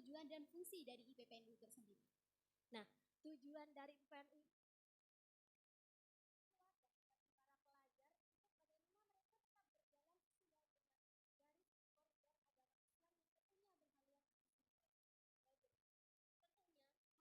tujuan dan fungsi dari IPPNU tersendiri? Nah, tujuan dari IPPNU banyak program-program yang bagi saya itu memang benar-benar dibutuhkan oleh para pelajar itu sudah terlaksana dan juga eh, sebelumnya ke masa sekarang itu dari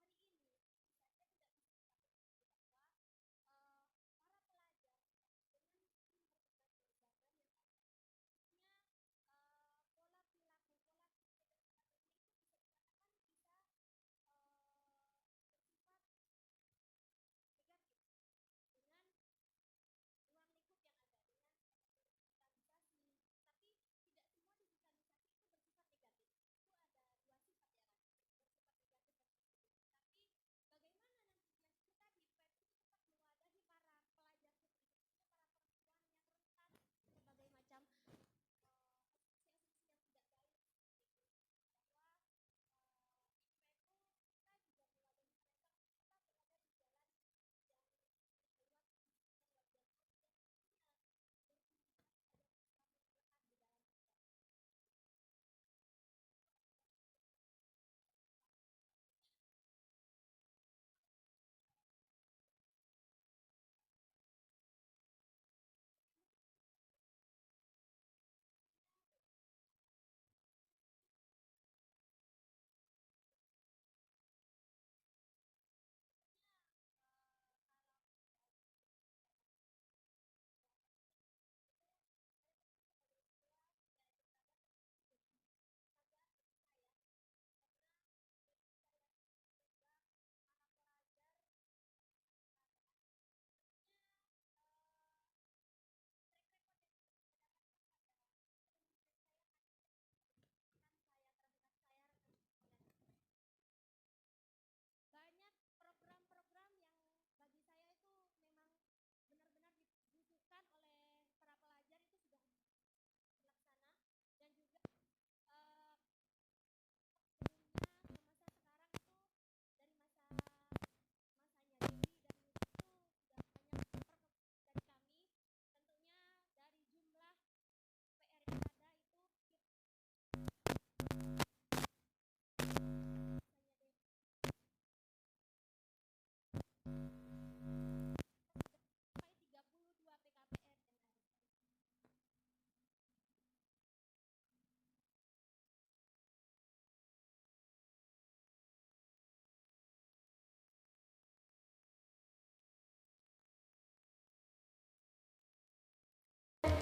masanya Dewi dan Yudi itu sudah banyak dari kami tentunya dari jumlah PR yang ada itu sampai 32 PKPR yang ada.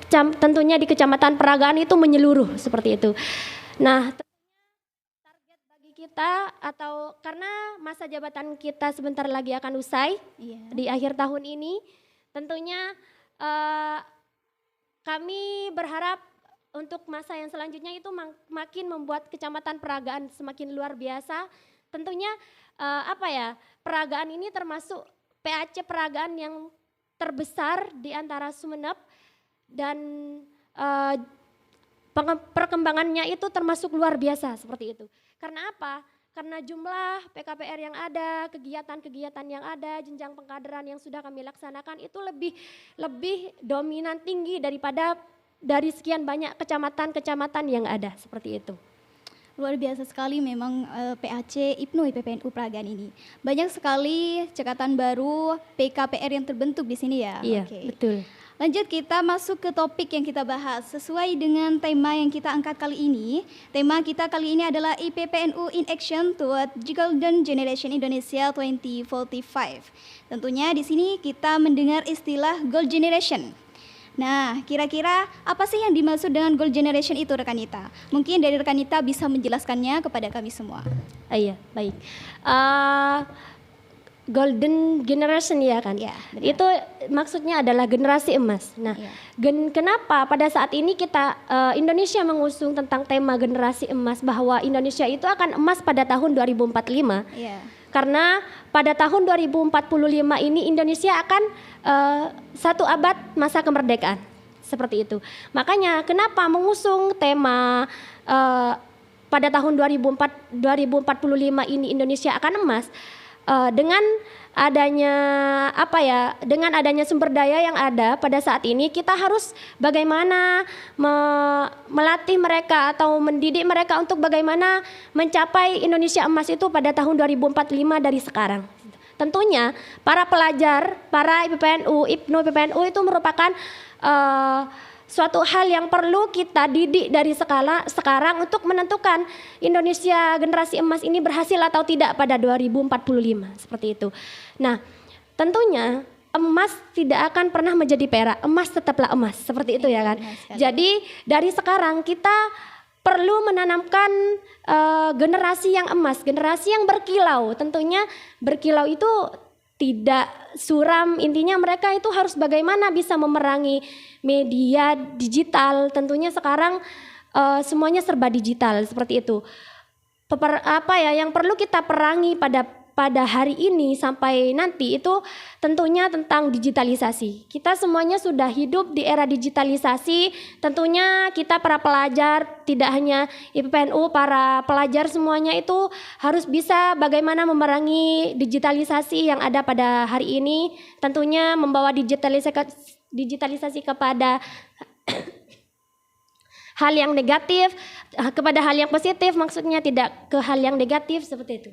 Tentunya di Kecamatan Peragaan itu menyeluruh seperti itu. Nah, target bagi kita atau karena masa jabatan kita sebentar lagi akan usai di akhir tahun ini, tentunya kami berharap untuk masa yang selanjutnya itu makin membuat Kecamatan Peragaan semakin luar biasa. Tentunya Peragaan ini termasuk PAC Peragaan yang terbesar di antara Sumeneb dan perkembangannya itu termasuk luar biasa seperti itu. Karena apa? Karena jumlah PKPR yang ada, kegiatan-kegiatan yang ada, jenjang pengkaderan yang sudah kami laksanakan itu lebih dominan tinggi daripada dari sekian banyak kecamatan-kecamatan yang ada seperti itu. Luar biasa sekali memang PAC IPNU IPPNU Peragaan ini. Banyak sekali cekatan baru PKPR yang terbentuk di sini ya. Iya, betul. Lanjut kita masuk ke topik yang kita bahas. Sesuai dengan tema yang kita angkat kali ini, tema kita kali ini adalah IPPNU in Action Toward Golden Generation Indonesia 2045. Tentunya di sini kita mendengar istilah Gold Generation. Nah, kira-kira apa sih yang dimaksud dengan Gold Generation itu Rekanita? Mungkin dari Rekanita bisa menjelaskannya kepada kami semua. Iya, baik. Golden Generation ya kan? Ya, itu maksudnya adalah generasi emas. Nah, kenapa pada saat ini kita Indonesia mengusung tentang tema generasi emas bahwa Indonesia itu akan emas pada tahun 2045? Ya. Karena pada tahun 2045 ini Indonesia akan 1 abad masa kemerdekaan. Seperti itu. Makanya kenapa mengusung tema pada tahun 2045 ini Indonesia akan emas? dengan adanya dengan adanya sumber daya yang ada pada saat ini, kita harus bagaimana melatih mereka atau mendidik mereka untuk bagaimana mencapai Indonesia emas itu pada tahun 2045 dari sekarang. Tentunya para pelajar, para IPPNU IPPNU itu merupakan suatu hal yang perlu kita didik dari sekarang untuk menentukan Indonesia generasi emas ini berhasil atau tidak pada 2045, seperti itu. Nah, tentunya emas tidak akan pernah menjadi perak, emas tetaplah emas, seperti itu ya kan. Jadi dari sekarang kita perlu menanamkan generasi yang emas, generasi yang berkilau. Tentunya berkilau itu tidak suram, intinya mereka itu harus bagaimana bisa memerangi media digital. Tentunya sekarang semuanya serba digital, seperti itu. Yang perlu kita perangi pada hari ini sampai nanti itu tentunya tentang digitalisasi. Kita semuanya sudah hidup di era digitalisasi. Tentunya kita para pelajar, tidak hanya IPPNU, para pelajar semuanya itu harus bisa bagaimana memerangi digitalisasi yang ada pada hari ini. Tentunya membawa digitalisasi kepada hal yang negatif, kepada hal yang positif, maksudnya tidak ke hal yang negatif, seperti itu.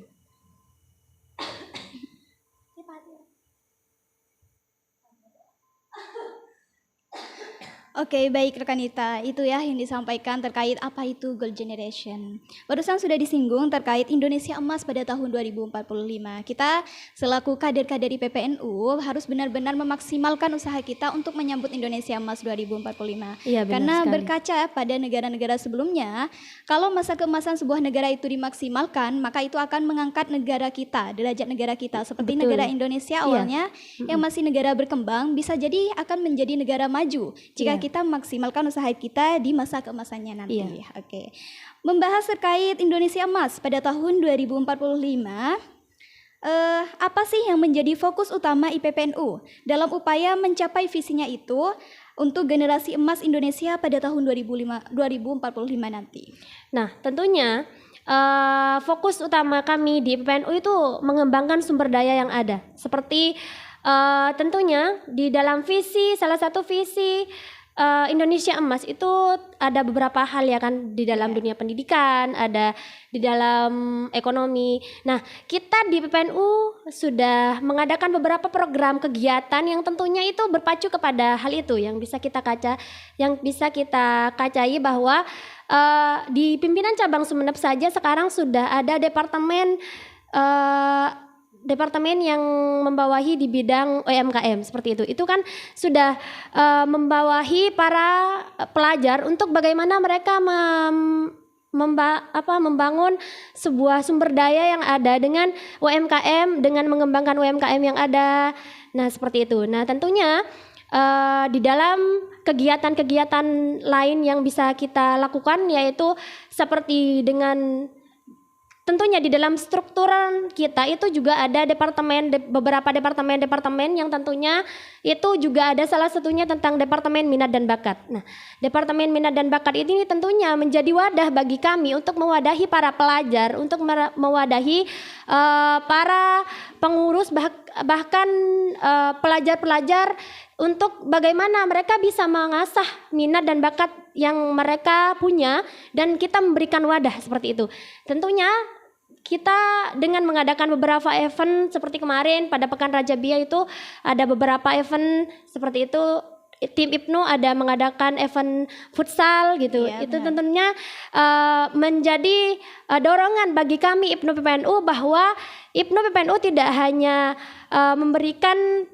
Oke, baik rekan Ita, itu ya yang disampaikan terkait apa itu Gold Generation. Barusan sudah disinggung terkait Indonesia Emas pada tahun 2045. Kita selaku kader-kader IPPNU harus benar-benar memaksimalkan usaha kita untuk menyambut Indonesia Emas 2045. Iya, benar Karena sekali. berkaca pada negara-negara sebelumnya, kalau masa keemasan sebuah negara itu dimaksimalkan, maka itu akan mengangkat negara kita, derajat negara kita. Seperti Betul. negara Indonesia awalnya yang masih negara berkembang, bisa jadi akan menjadi negara maju jika kita maksimalkan usaha kita di masa keemasannya nanti. Oke. Membahas terkait Indonesia Emas pada tahun 2045, apa sih yang menjadi fokus utama IPPNU dalam upaya mencapai visinya itu untuk generasi emas Indonesia pada tahun 2045 nanti? Nah, tentunya fokus utama kami di IPPNU itu mengembangkan sumber daya yang ada. Seperti tentunya di dalam salah satu visi Indonesia Emas itu ada beberapa hal ya kan, di dalam dunia pendidikan, ada di dalam ekonomi. Nah, kita di PPNU sudah mengadakan beberapa program kegiatan yang tentunya itu berpacu kepada hal itu, yang bisa kita kacai bahwa di pimpinan cabang Sumeneb saja sekarang sudah ada departemen yang membawahi di bidang UMKM seperti itu. Itu kan sudah membawahi para pelajar untuk bagaimana mereka membangun sebuah sumber daya yang ada dengan UMKM, dengan mengembangkan UMKM yang ada. Nah, seperti itu. Nah, tentunya di dalam kegiatan-kegiatan lain yang bisa kita lakukan yaitu seperti dengan tentunya di dalam struktur kita itu juga ada beberapa departemen yang tentunya itu juga ada salah satunya tentang Departemen Minat dan Bakat. Nah, Departemen Minat dan Bakat ini tentunya menjadi wadah bagi kami untuk mewadahi para pelajar, untuk mewadahi para pengurus bahkan pelajar-pelajar untuk bagaimana mereka bisa mengasah minat dan bakat yang mereka punya dan kita memberikan wadah seperti itu. Tentunya kita dengan mengadakan beberapa event seperti kemarin pada Pekan Raja Bia itu ada beberapa event seperti itu. Tim IPNU ada mengadakan event futsal gitu. Iya, itu benar. tentunya menjadi dorongan bagi kami IPNU PPNU bahwa IPNU PPNU tidak hanya memberikan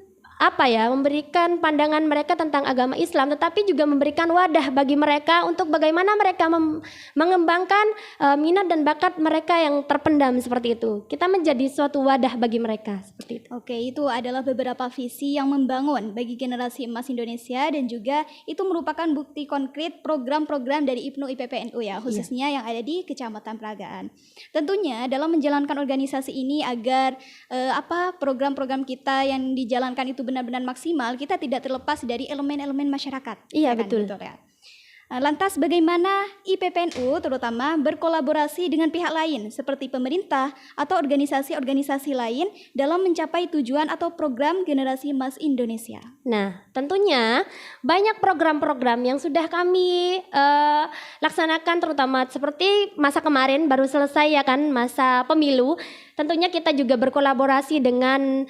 pandangan mereka tentang agama Islam, tetapi juga memberikan wadah bagi mereka untuk bagaimana mereka mengembangkan minat dan bakat mereka yang terpendam seperti itu. Kita menjadi suatu wadah bagi mereka seperti itu. Oke, itu adalah beberapa visi yang membangun bagi generasi emas Indonesia dan juga itu merupakan bukti konkret program-program dari IPNU IPPNU ya, khususnya yang ada di Kecamatan Peragaan. Tentunya dalam menjalankan organisasi ini agar program-program kita yang dijalankan itu benar-benar maksimal, kita tidak terlepas dari elemen-elemen masyarakat. Iya, ya kan? betul. Betul ya. Lantas bagaimana IPPNU terutama berkolaborasi dengan pihak lain seperti pemerintah atau organisasi-organisasi lain dalam mencapai tujuan atau program Generasi Emas Indonesia? Nah, tentunya banyak program-program yang sudah kami laksanakan, terutama seperti masa kemarin baru selesai ya kan, masa pemilu. Tentunya kita juga berkolaborasi dengan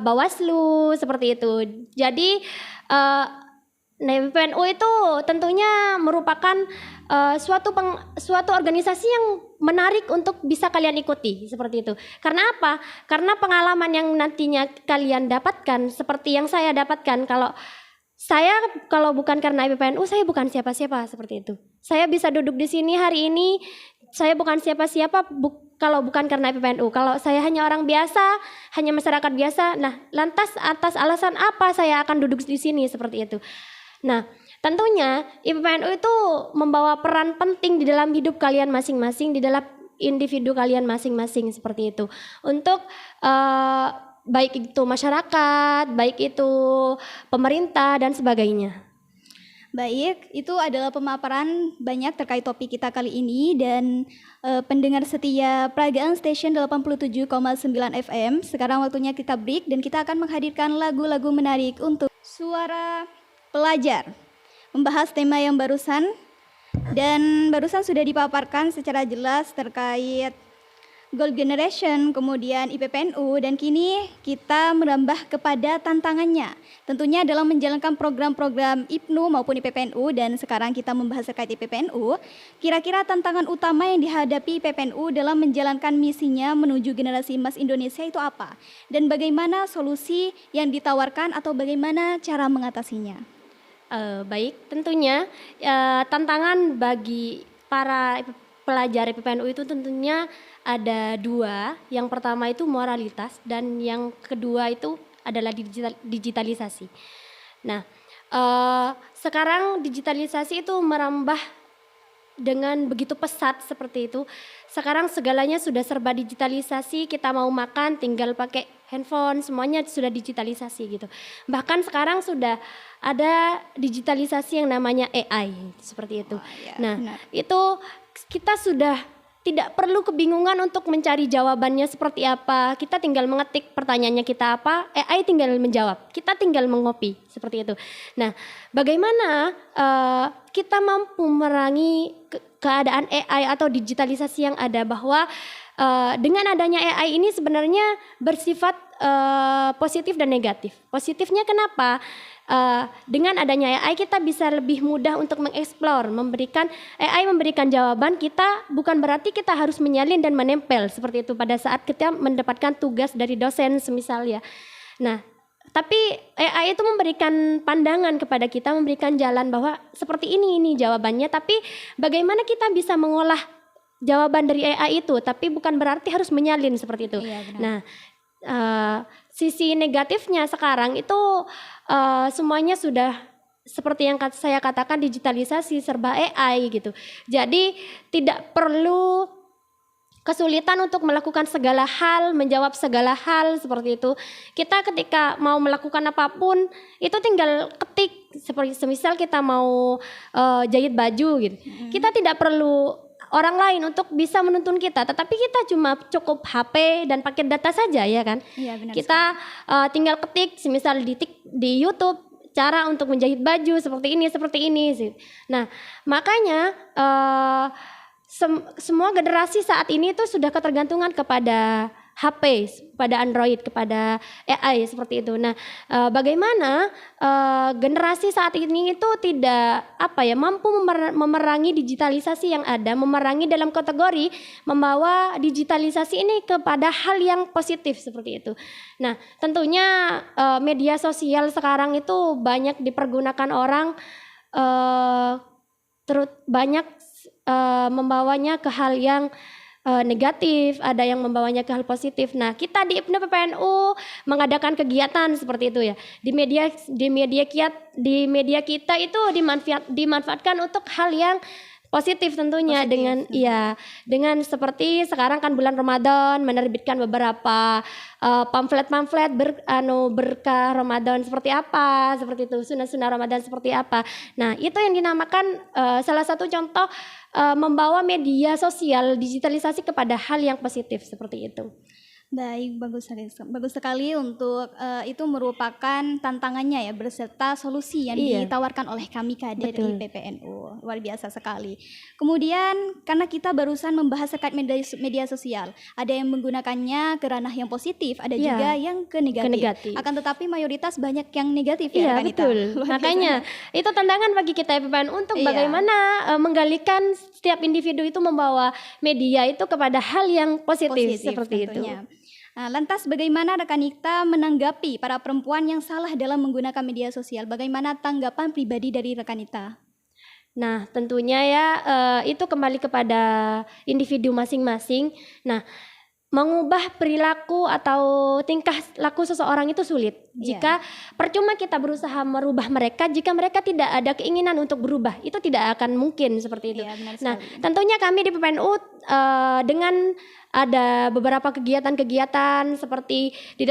Bawaslu seperti itu. Jadi IPPNU itu tentunya merupakan suatu organisasi yang menarik untuk bisa kalian ikuti seperti itu. Karena apa? Karena pengalaman yang nantinya kalian dapatkan seperti yang saya dapatkan, kalau bukan karena IPPNU saya bukan siapa-siapa seperti itu. Saya bisa duduk di sini hari ini, saya bukan siapa-siapa kalau bukan karena IPPNU. Kalau saya hanya orang biasa, hanya masyarakat biasa, nah lantas atas alasan apa saya akan duduk di sini seperti itu. Nah, tentunya IPPNU itu membawa peran penting di dalam hidup kalian masing-masing, di dalam individu kalian masing-masing seperti itu. Untuk baik itu masyarakat, baik itu pemerintah dan sebagainya. Baik, itu adalah pemaparan banyak terkait topik kita kali ini dan pendengar setia Peragaan Station 87,9 FM. Sekarang waktunya kita break dan kita akan menghadirkan lagu-lagu menarik untuk Suara Pelajar. Membahas tema yang barusan sudah dipaparkan secara jelas terkait Gold Generation, kemudian IPPNU, dan kini kita merambah kepada tantangannya. Tentunya dalam menjalankan program-program IPNU maupun IPPNU, dan sekarang kita membahas terkait IPPNU. Kira-kira tantangan utama yang dihadapi IPPNU dalam menjalankan misinya menuju generasi emas Indonesia itu apa? Dan bagaimana solusi yang ditawarkan atau bagaimana cara mengatasinya? Baik, tentunya tantangan bagi para pelajar IPPNU itu tentunya ada dua. Yang pertama itu moralitas dan yang kedua itu adalah digitalisasi. Nah, sekarang digitalisasi itu merambah dengan begitu pesat seperti itu. Sekarang segalanya sudah serba digitalisasi, kita mau makan tinggal pakai handphone, semuanya sudah digitalisasi gitu. Bahkan sekarang sudah ada digitalisasi yang namanya AI seperti itu. Nah, itu kita sudah tidak perlu kebingungan untuk mencari jawabannya seperti apa. Kita tinggal mengetik pertanyaannya kita apa, AI tinggal menjawab. Kita tinggal mengopi seperti itu. Nah, bagaimana kita mampu memerangi keadaan AI atau digitalisasi yang ada, bahwa dengan adanya AI ini sebenarnya bersifat positif dan negatif. Positifnya kenapa? Dengan adanya AI kita bisa lebih mudah untuk mengeksplor, AI memberikan jawaban kita, bukan berarti kita harus menyalin dan menempel seperti itu pada saat kita mendapatkan tugas dari dosen semisal ya. Nah, tapi AI itu memberikan pandangan kepada kita, memberikan jalan bahwa seperti ini jawabannya, tapi bagaimana kita bisa mengolah jawaban dari AI itu, tapi bukan berarti harus menyalin seperti itu. Iya, benar. Nah, sisi negatifnya sekarang itu semuanya sudah seperti yang saya katakan, digitalisasi serba AI gitu. Jadi tidak perlu kesulitan untuk melakukan segala hal, menjawab segala hal seperti itu. Kita ketika mau melakukan apapun itu tinggal ketik, seperti semisal kita mau jahit baju gitu. Kita tidak perlu orang lain untuk bisa menuntun kita, tetapi kita cuma cukup HP dan pakai data saja ya kan. Iya, benar. Kita tinggal ketik, semisal di YouTube cara untuk menjahit baju seperti ini sih. Nah, makanya semua generasi saat ini itu sudah ketergantungan kepada HP, pada Android, kepada AI seperti itu. Nah, bagaimana generasi saat ini itu tidak mampu memerangi digitalisasi yang ada, memerangi dalam kategori membawa digitalisasi ini kepada hal yang positif seperti itu. Nah, tentunya media sosial sekarang itu banyak dipergunakan orang, banyak membawanya ke hal yang negatif, ada yang membawanya ke hal positif. Nah, kita di IPNU PPNU mengadakan kegiatan seperti itu ya. Di media kita itu dimanfaatkan untuk hal yang positif tentunya dengan dengan seperti sekarang kan bulan Ramadan menerbitkan beberapa pamflet-pamflet berkah Ramadan seperti apa, seperti itu sunnah-sunnah Ramadan seperti apa. Nah itu yang dinamakan salah satu contoh membawa media sosial digitalisasi kepada hal yang positif seperti itu. Baik, bagus sekali untuk itu merupakan tantangannya ya beserta solusi yang ditawarkan oleh kami kader di PPNU. Luar biasa sekali. Kemudian karena kita barusan membahas terkait media sosial, ada yang menggunakannya ke ranah yang positif, ada juga yang ke negatif. Akan tetapi mayoritas banyak yang negatif ya kan itu. Makanya itu tantangan bagi kita PPNU untuk bagaimana menggalikan setiap individu itu membawa media itu kepada hal yang positif seperti tentunya. Itu. Nah, lantas bagaimana rekan Nikta menanggapi para perempuan yang salah dalam menggunakan media sosial? Bagaimana tanggapan pribadi dari rekan Nikta? Nah, tentunya ya itu kembali kepada individu masing-masing. Nah, mengubah perilaku atau tingkah laku seseorang itu sulit. Jika percuma kita berusaha merubah mereka, jika mereka tidak ada keinginan untuk berubah, itu tidak akan mungkin seperti itu. Nah, tentunya kami di PPNU dengan ada beberapa kegiatan-kegiatan seperti di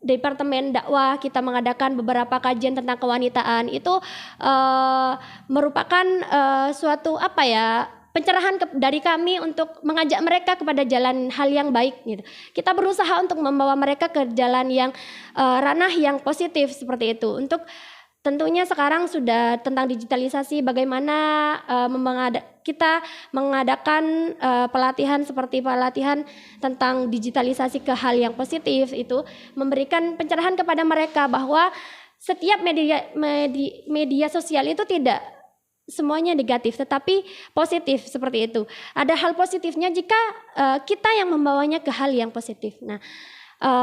Departemen Dakwah kita mengadakan beberapa kajian tentang kewanitaan. Itu merupakan suatu pencerahan dari kami untuk mengajak mereka kepada jalan hal yang baik gitu. Kita berusaha untuk membawa mereka ke jalan yang ranah yang positif seperti itu. Untuk tentunya sekarang sudah tentang digitalisasi, bagaimana kita mengadakan pelatihan seperti pelatihan tentang digitalisasi ke hal yang positif, itu memberikan pencerahan kepada mereka bahwa setiap media sosial itu tidak semuanya negatif, tetapi positif seperti itu. Ada hal positifnya jika kita yang membawanya ke hal yang positif. Nah,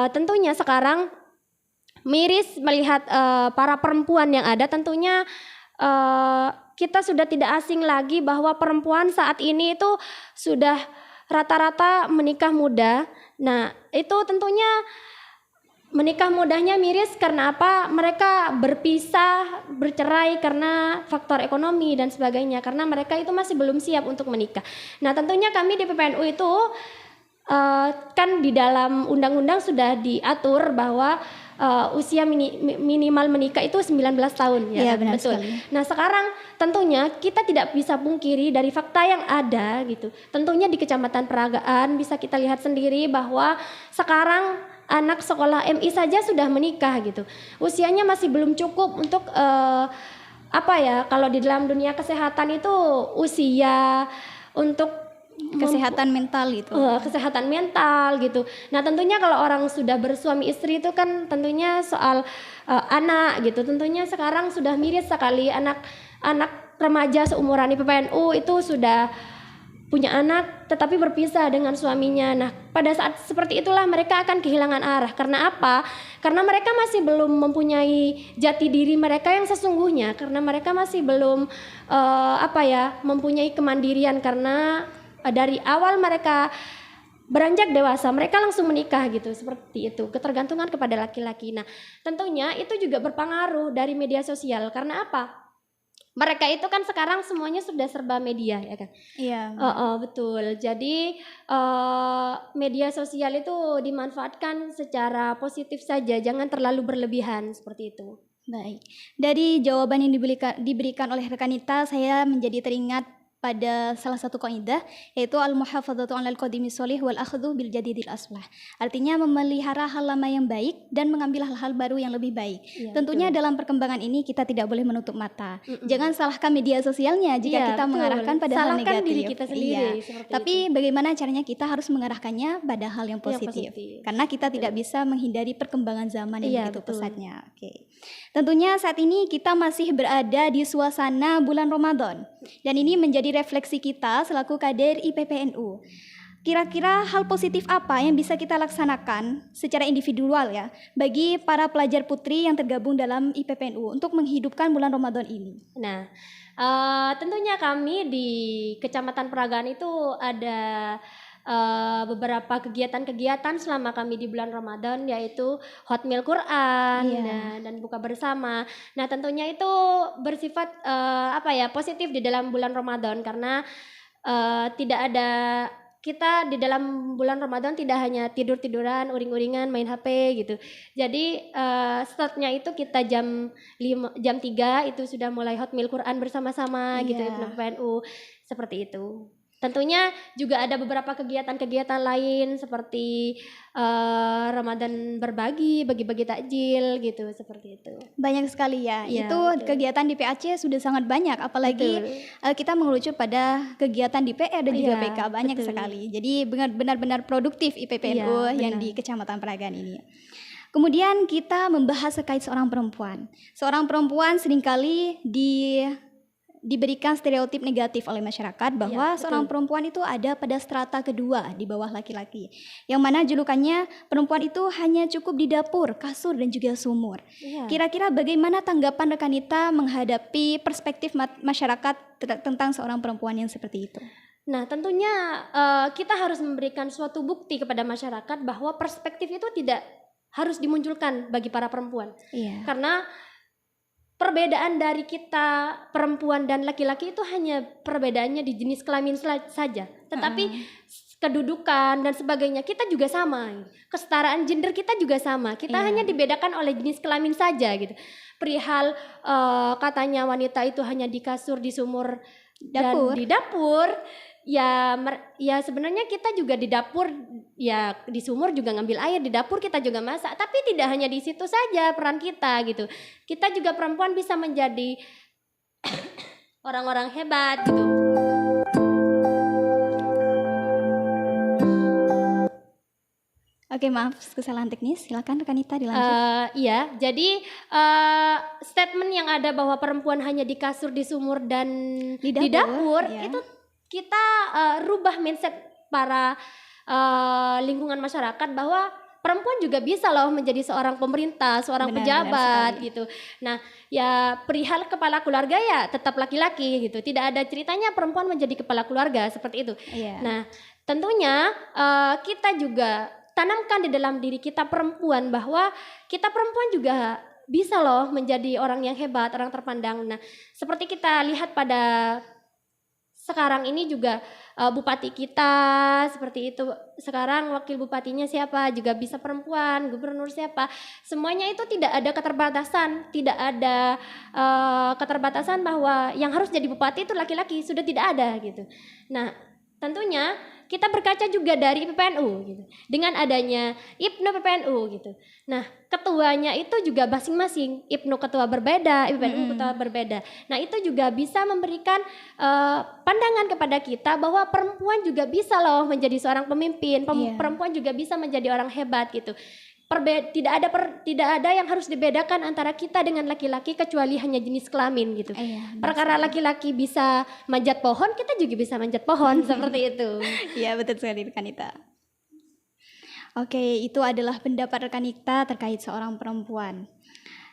tentunya sekarang miris melihat para perempuan yang ada, tentunya kita sudah tidak asing lagi bahwa perempuan saat ini itu sudah rata-rata menikah muda. Nah, itu tentunya menikah mudanya miris karena apa? Mereka berpisah, bercerai karena faktor ekonomi dan sebagainya, karena mereka itu masih belum siap untuk menikah. Nah, tentunya kami di PPNU itu kan di dalam undang-undang sudah diatur bahwa usia minimal menikah itu 19 tahun ya, benar betul. Sekali. Nah, sekarang tentunya kita tidak bisa pungkiri dari fakta yang ada gitu. Tentunya di Kecamatan Peragaan bisa kita lihat sendiri bahwa sekarang anak sekolah MI saja sudah menikah gitu. Usianya masih belum cukup untuk kalau di dalam dunia kesehatan itu usia untuk kesehatan mental gitu. Kesehatan mental gitu. Nah, tentunya kalau orang sudah bersuami istri itu kan tentunya soal anak gitu. Tentunya sekarang sudah miris sekali anak remaja seumuran di PPNU itu sudah punya anak tetapi berpisah dengan suaminya. Nah, pada saat seperti itulah mereka akan kehilangan arah. Karena apa? Karena mereka masih belum mempunyai jati diri mereka yang sesungguhnya. Karena mereka masih belum mempunyai kemandirian, karena dari awal mereka beranjak dewasa mereka langsung menikah gitu, seperti itu, ketergantungan kepada laki-laki. Nah, tentunya itu juga berpengaruh dari media sosial. Karena apa? Mereka itu kan sekarang semuanya sudah serba media ya kan. Iya. Betul. Jadi media sosial itu dimanfaatkan secara positif saja, jangan terlalu berlebihan seperti itu. Baik. Dari jawaban yang diberikan oleh rekan Nita, saya menjadi teringat pada salah satu kaidah, yaitu al-muhafadzatu 'alal qadimi sholih wal akhdhu bil jadidil aslah. Artinya memelihara hal lama yang baik dan mengambil hal-hal baru yang lebih baik. Tentunya dalam perkembangan ini kita tidak boleh menutup mata. Jangan salahkan media sosialnya jika kita mengarahkan pada hal negatif. Salahkan diri kita sendiri. Tapi bagaimana caranya kita harus mengarahkannya pada hal yang positif. Karena kita tidak bisa menghindari perkembangan zaman yang begitu pesatnya. Oke. Tentunya saat ini kita masih berada di suasana bulan Ramadan. Dan ini menjadi refleksi kita selaku kader IPPNU. Kira-kira hal positif apa yang bisa kita laksanakan secara individual ya bagi para pelajar putri yang tergabung dalam IPPNU untuk menghidupkan bulan Ramadan ini? Nah, tentunya kami di Kecamatan Peragaan itu ada beberapa kegiatan-kegiatan selama kami di bulan Ramadan, yaitu Hot Meal Quran dan buka bersama. Nah, tentunya itu bersifat positif di dalam bulan Ramadan, karena tidak ada, kita di dalam bulan Ramadan tidak hanya tidur-tiduran, uring-uringan, main HP gitu. Jadi startnya itu kita jam 3 itu sudah mulai Hot Meal Quran bersama-sama gitu, PPNU, seperti itu. Tentunya juga ada beberapa kegiatan-kegiatan lain seperti Ramadan berbagi, bagi-bagi takjil gitu, seperti itu. Banyak sekali ya. Itu betul. kegiatan di PAC sudah sangat banyak, apalagi kita mengerucut pada kegiatan di PR dan juga PK, banyak sekali. Jadi benar-benar produktif IPPNU yang di Kecamatan Peragan ini. Kemudian kita membahas terkait seorang perempuan. Seorang perempuan seringkali diberikan stereotip negatif oleh masyarakat bahwa seorang perempuan itu ada pada strata kedua di bawah laki-laki, yang mana julukannya perempuan itu hanya cukup di dapur, kasur dan juga sumur. Kira-kira bagaimana tanggapan rekanita menghadapi perspektif masyarakat tentang seorang perempuan yang seperti itu? Nah, tentunya kita harus memberikan suatu bukti kepada masyarakat bahwa perspektif itu tidak harus dimunculkan bagi para perempuan. Karena perbedaan dari kita perempuan dan laki-laki itu hanya perbedaannya di jenis kelamin saja. Tetapi kedudukan dan sebagainya kita juga sama. Kesetaraan gender kita juga sama. Kita hanya dibedakan oleh jenis kelamin saja gitu. Perihal katanya wanita itu hanya di kasur, di sumur, dan di dapur. Ya sebenarnya kita juga di dapur, ya di sumur juga ngambil air, di dapur kita juga masak, tapi tidak hanya di situ saja peran kita gitu. Kita juga perempuan bisa menjadi orang-orang hebat gitu. Oke, maaf kesalahan teknis, silakan rekanita dilanjut. Jadi statement yang ada bahwa perempuan hanya di kasur, di sumur dan di dapur itu kita rubah mindset para lingkungan masyarakat bahwa perempuan juga bisa loh menjadi seorang pemerintah, seorang pejabat gitu. Nah, ya perihal kepala keluarga ya tetap laki-laki gitu. Tidak ada ceritanya perempuan menjadi kepala keluarga seperti itu. Nah, tentunya kita juga tanamkan di dalam diri kita perempuan bahwa kita perempuan juga bisa loh menjadi orang yang hebat, orang terpandang. Nah, seperti kita lihat pada sekarang ini juga bupati kita seperti itu. Sekarang wakil bupatinya siapa juga bisa perempuan, gubernur siapa. Semuanya itu tidak ada keterbatasan, tidak ada keterbatasan bahwa yang harus jadi bupati itu laki-laki, sudah tidak ada gitu. Nah, tentunya kita berkaca juga dari PPNU gitu. Dengan adanya IPNU PPNU gitu. Nah, ketuanya itu juga masing-masing. IPNU ketua berbeda, PPNU ketua berbeda. Nah, itu juga bisa memberikan pandangan kepada kita bahwa perempuan juga bisa loh menjadi seorang pemimpin. Perempuan juga bisa menjadi orang hebat gitu. Tidak ada yang harus dibedakan antara kita dengan laki-laki kecuali hanya jenis kelamin gitu. Perkara laki-laki bisa manjat pohon, kita juga bisa manjat pohon seperti itu. Iya, betul sekali rekanita. Oke, itu adalah pendapat rekanita terkait seorang perempuan.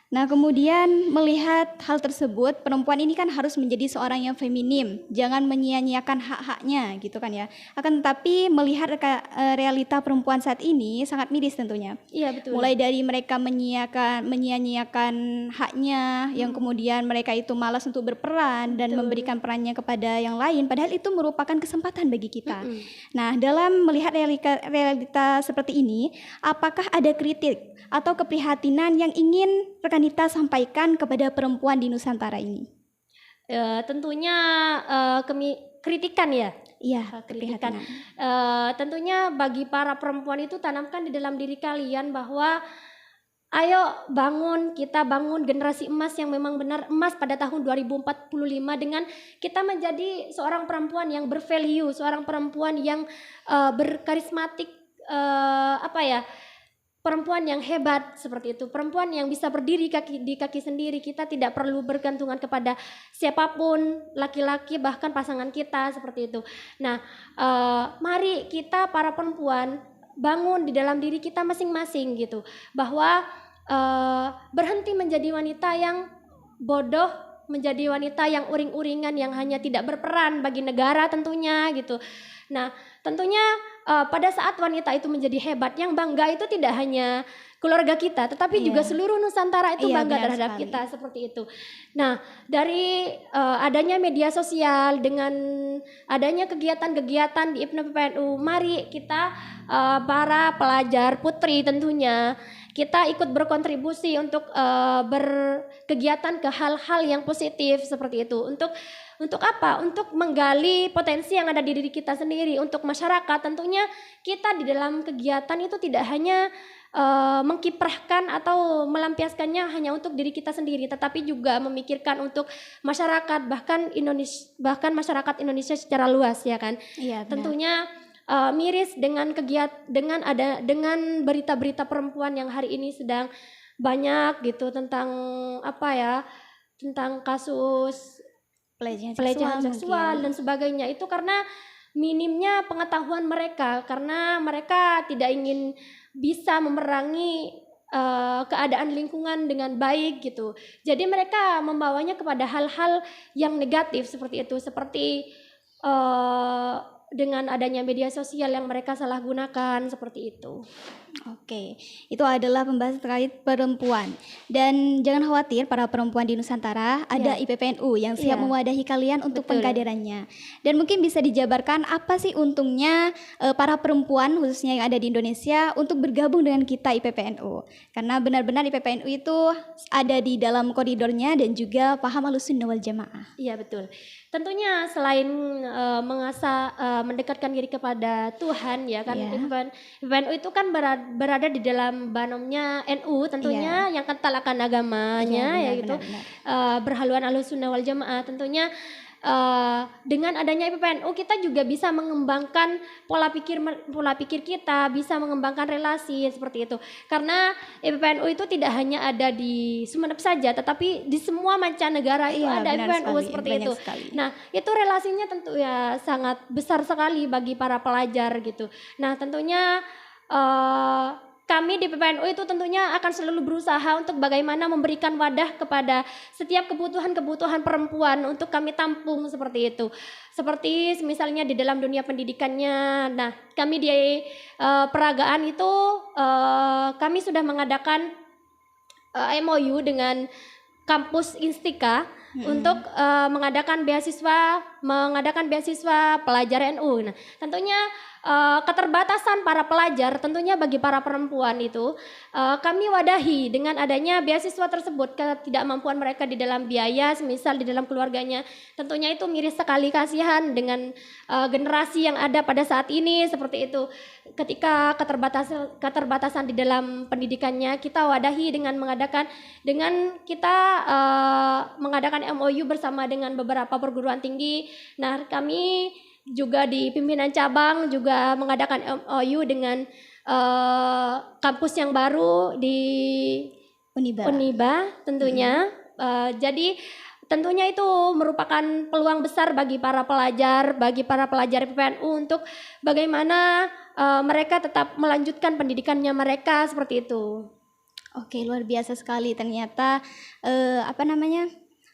Nah, kemudian melihat hal tersebut, perempuan ini kan harus menjadi seorang yang feminim, jangan menyia-nyiakan hak-haknya gitu kan ya. Akan tetapi melihat realita perempuan saat ini sangat miris tentunya. Iya, betul. Mulai dari mereka menyia-nyiakan haknya, yang kemudian mereka itu malas untuk berperan dan memberikan perannya kepada yang lain, padahal itu merupakan kesempatan bagi kita. Nah, dalam melihat realita seperti ini, apakah ada kritik atau keprihatinan yang ingin rekanita sampaikan kepada perempuan di Nusantara ini? Tentunya kritikan ya. Iya, kritikan. Tentunya bagi para perempuan itu tanamkan di dalam diri kalian bahwa ayo bangun, kita bangun generasi emas yang memang benar emas pada tahun 2045 dengan kita menjadi seorang perempuan yang bervalue, seorang perempuan yang berkarismatik, perempuan yang hebat seperti itu, perempuan yang bisa berdiri di kaki sendiri. Kita tidak perlu bergantungan kepada siapapun, laki-laki bahkan pasangan kita seperti itu. Nah, mari kita para perempuan bangun di dalam diri kita masing-masing gitu, bahwa berhenti menjadi wanita yang bodoh, menjadi wanita yang uring-uringan yang hanya tidak berperan bagi negara tentunya gitu. Nah, tentunya pada saat wanita itu menjadi hebat, yang bangga itu tidak hanya keluarga kita, tetapi juga seluruh Nusantara itu Iya, bangga benar terhadap sekali. kita, seperti itu. Nah, dari adanya media sosial dengan adanya kegiatan-kegiatan di IPNU PPNU, mari kita para pelajar putri tentunya kita ikut berkontribusi untuk berkegiatan ke hal-hal yang positif seperti itu. Untuk apa? Untuk menggali potensi yang ada di diri kita sendiri. Untuk masyarakat tentunya kita di dalam kegiatan itu tidak hanya mengkiprahkan atau melampiaskannya hanya untuk diri kita sendiri, tetapi juga memikirkan untuk masyarakat, bahkan masyarakat Indonesia secara luas, ya kan. Iya, benar. Tentunya miris dengan dengan berita-berita perempuan yang hari ini sedang banyak gitu tentang apa ya, tentang kasus pelecehan seksual dan sebagainya, itu karena minimnya pengetahuan mereka, karena mereka tidak ingin bisa memerangi keadaan lingkungan dengan baik gitu. Jadi mereka membawanya kepada hal-hal yang negatif seperti itu, seperti dengan adanya media sosial yang mereka salah gunakan seperti itu. Oke, itu adalah pembahasan terkait perempuan. Dan jangan khawatir para perempuan di Nusantara, ada IPPNU yang siap mewadahi kalian untuk pengkaderannya. Dan mungkin bisa dijabarkan apa sih untungnya para perempuan khususnya yang ada di Indonesia untuk bergabung dengan kita IPPNU. Karena benar-benar IPPNU itu ada di dalam koridornya dan juga paham Ahlussunnah wal Jamaah. Iya, betul. Tentunya selain mendekatkan diri kepada Tuhan, ya kan, IPPNU itu kan berada di dalam banomnya NU tentunya, yang kental akan agamanya, berhaluan Ahlussunnah wal Jamaah. Tentunya dengan adanya IPPNU kita juga bisa mengembangkan pola pikir kita, bisa mengembangkan relasi seperti itu. Karena IPPNU itu tidak hanya ada di Sumeneb saja, tetapi di semua mancanegara itu ada IPPNU seperti itu. Nah, itu relasinya tentu ya sangat besar sekali bagi para pelajar gitu. Nah, tentunya kami di PPNU itu tentunya akan selalu berusaha untuk bagaimana memberikan wadah kepada setiap kebutuhan-kebutuhan perempuan untuk kami tampung seperti itu. Seperti misalnya di dalam dunia pendidikannya. Nah, kami di peragaan itu kami sudah mengadakan MOU dengan kampus Instika untuk mengadakan beasiswa pelajar NU. Nah, tentunya keterbatasan para pelajar tentunya bagi para perempuan itu kami wadahi dengan adanya beasiswa tersebut, ketidakmampuan mereka di dalam biaya, semisal di dalam keluarganya. Tentunya itu miris sekali, kasihan dengan generasi yang ada pada saat ini seperti itu. Ketika keterbatasan di dalam pendidikannya, kita wadahi dengan kita mengadakan MOU bersama dengan beberapa perguruan tinggi. Nah, kami juga di pimpinan cabang juga mengadakan MOU dengan kampus yang baru di Uniba tentunya. Jadi tentunya itu merupakan peluang besar bagi para pelajar PPNU untuk bagaimana mereka tetap melanjutkan pendidikannya mereka seperti itu. Oke, luar biasa sekali ternyata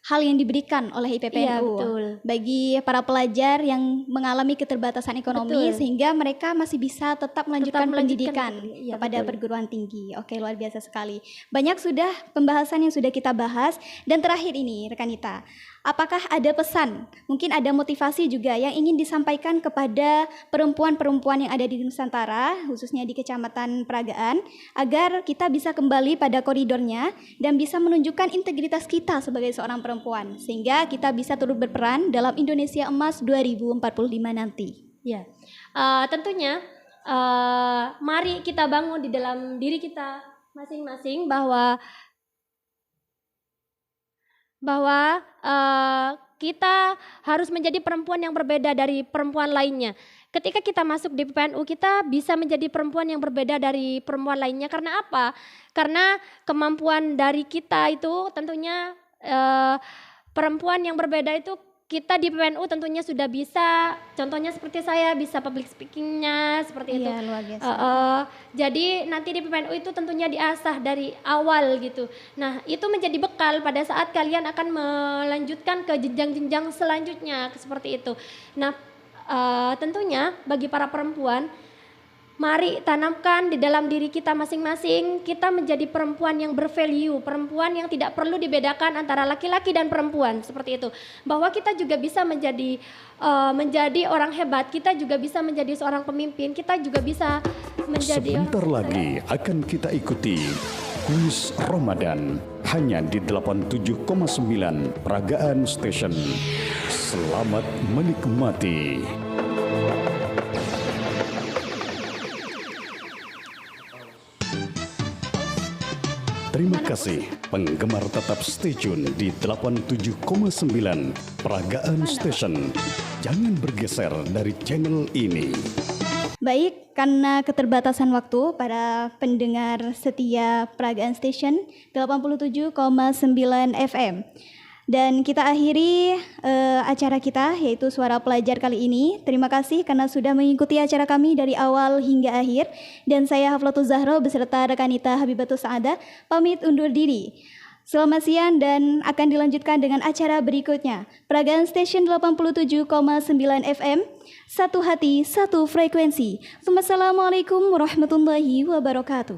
hal yang diberikan oleh IPPNU bagi para pelajar yang mengalami keterbatasan ekonomi sehingga mereka masih bisa tetap melanjutkan pendidikan kepada perguruan tinggi. Oke, luar biasa sekali. Banyak sudah pembahasan yang sudah kita bahas, dan terakhir ini rekan Nita, apakah ada pesan, mungkin ada motivasi juga yang ingin disampaikan kepada perempuan-perempuan yang ada di Nusantara, khususnya di Kecamatan Peragaan, agar kita bisa kembali pada koridornya dan bisa menunjukkan integritas kita sebagai seorang perempuan, sehingga kita bisa turut berperan dalam Indonesia Emas 2045 nanti. Ya, tentunya mari kita bangun di dalam diri kita masing-masing bahwa kita harus menjadi perempuan yang berbeda dari perempuan lainnya. Ketika kita masuk di PPNU, kita bisa menjadi perempuan yang berbeda dari perempuan lainnya. Karena apa? Karena kemampuan dari kita itu tentunya perempuan yang berbeda itu, kita di PPNU tentunya sudah bisa, contohnya seperti saya bisa public speakingnya seperti itu. Luar biasa. Jadi nanti di PPNU itu tentunya diasah dari awal gitu. Nah, itu menjadi bekal pada saat kalian akan melanjutkan ke jenjang-jenjang selanjutnya seperti itu. Nah, tentunya bagi para perempuan Mari tanamkan di dalam diri kita masing-masing, kita menjadi perempuan yang bervalue, perempuan yang tidak perlu dibedakan antara laki-laki dan perempuan, seperti itu. Bahwa kita juga bisa menjadi orang hebat, kita juga bisa menjadi seorang pemimpin, kita juga bisa menjadi Sebentar lagi akan kita ikuti kuis Ramadan hanya di 87,9 Peragaan Station. Selamat menikmati. Terima kasih penggemar tetap stay tune di 87,9 Peragaan Station. Jangan bergeser dari channel ini. Baik, karena keterbatasan waktu para pendengar setia Peragaan Station 87,9 FM. Dan kita akhiri acara kita yaitu Suara Pelajar kali ini. Terima kasih karena sudah mengikuti acara kami dari awal hingga akhir. Dan saya Haflatul Zahra beserta rekanita Habibatul Saada pamit undur diri. Selamat siang dan akan dilanjutkan dengan acara berikutnya. Peragaan Station 87,9 FM, satu hati, satu frekuensi. Wassalamualaikum warahmatullahi wabarakatuh.